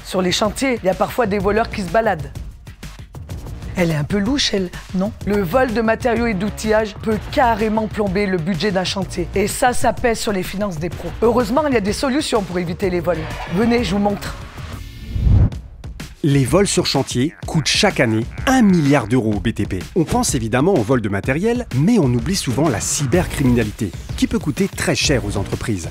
Sur les chantiers, il y a parfois des voleurs qui se baladent. Elle est un peu louche, elle, non? Le vol de matériaux et d'outillage peut carrément plomber le budget d'un chantier. Et ça pèse sur les finances des pros. Heureusement, il y a des solutions pour éviter les vols. Venez, je vous montre. Les vols sur chantier coûtent chaque année 1 milliard d'euros au BTP. On pense évidemment au vol de matériel, mais on oublie souvent la cybercriminalité, qui peut coûter très cher aux entreprises.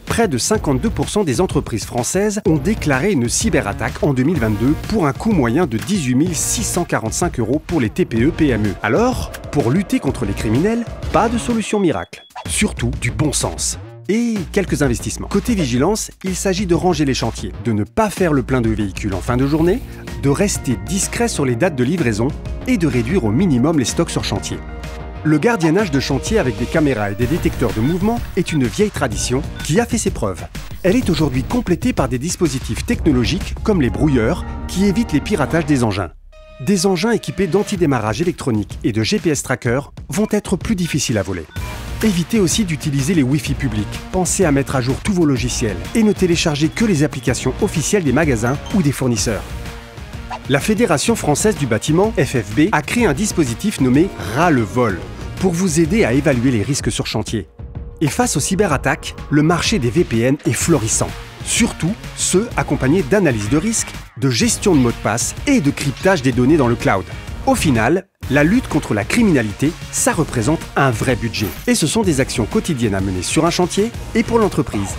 Près de 52% des entreprises françaises ont déclaré une cyberattaque en 2022 pour un coût moyen de 18 645 € pour les TPE-PME. Alors, pour lutter contre les criminels, pas de solution miracle. Surtout du bon sens. Et quelques investissements. Côté vigilance, il s'agit de ranger les chantiers, de ne pas faire le plein de véhicules en fin de journée, de rester discret sur les dates de livraison et de réduire au minimum les stocks sur chantier. Le gardiennage de chantier avec des caméras et des détecteurs de mouvement est une vieille tradition qui a fait ses preuves. Elle est aujourd'hui complétée par des dispositifs technologiques comme les brouilleurs qui évitent les piratages des engins. Des engins équipés d'antidémarrage électronique et de GPS tracker vont être plus difficiles à voler. Évitez aussi d'utiliser les Wi-Fi publics. Pensez à mettre à jour tous vos logiciels et ne téléchargez que les applications officielles des magasins ou des fournisseurs. La Fédération française du bâtiment, FFB, a créé un dispositif nommé Ras-le-Vol pour vous aider à évaluer les risques sur chantier. Et face aux cyberattaques, le marché des VPN est florissant. Surtout ceux accompagnés d'analyse de risque, de gestion de mots de passe et de cryptage des données dans le cloud. Au final, la lutte contre la criminalité, ça représente un vrai budget. Et ce sont des actions quotidiennes à mener sur un chantier et pour l'entreprise.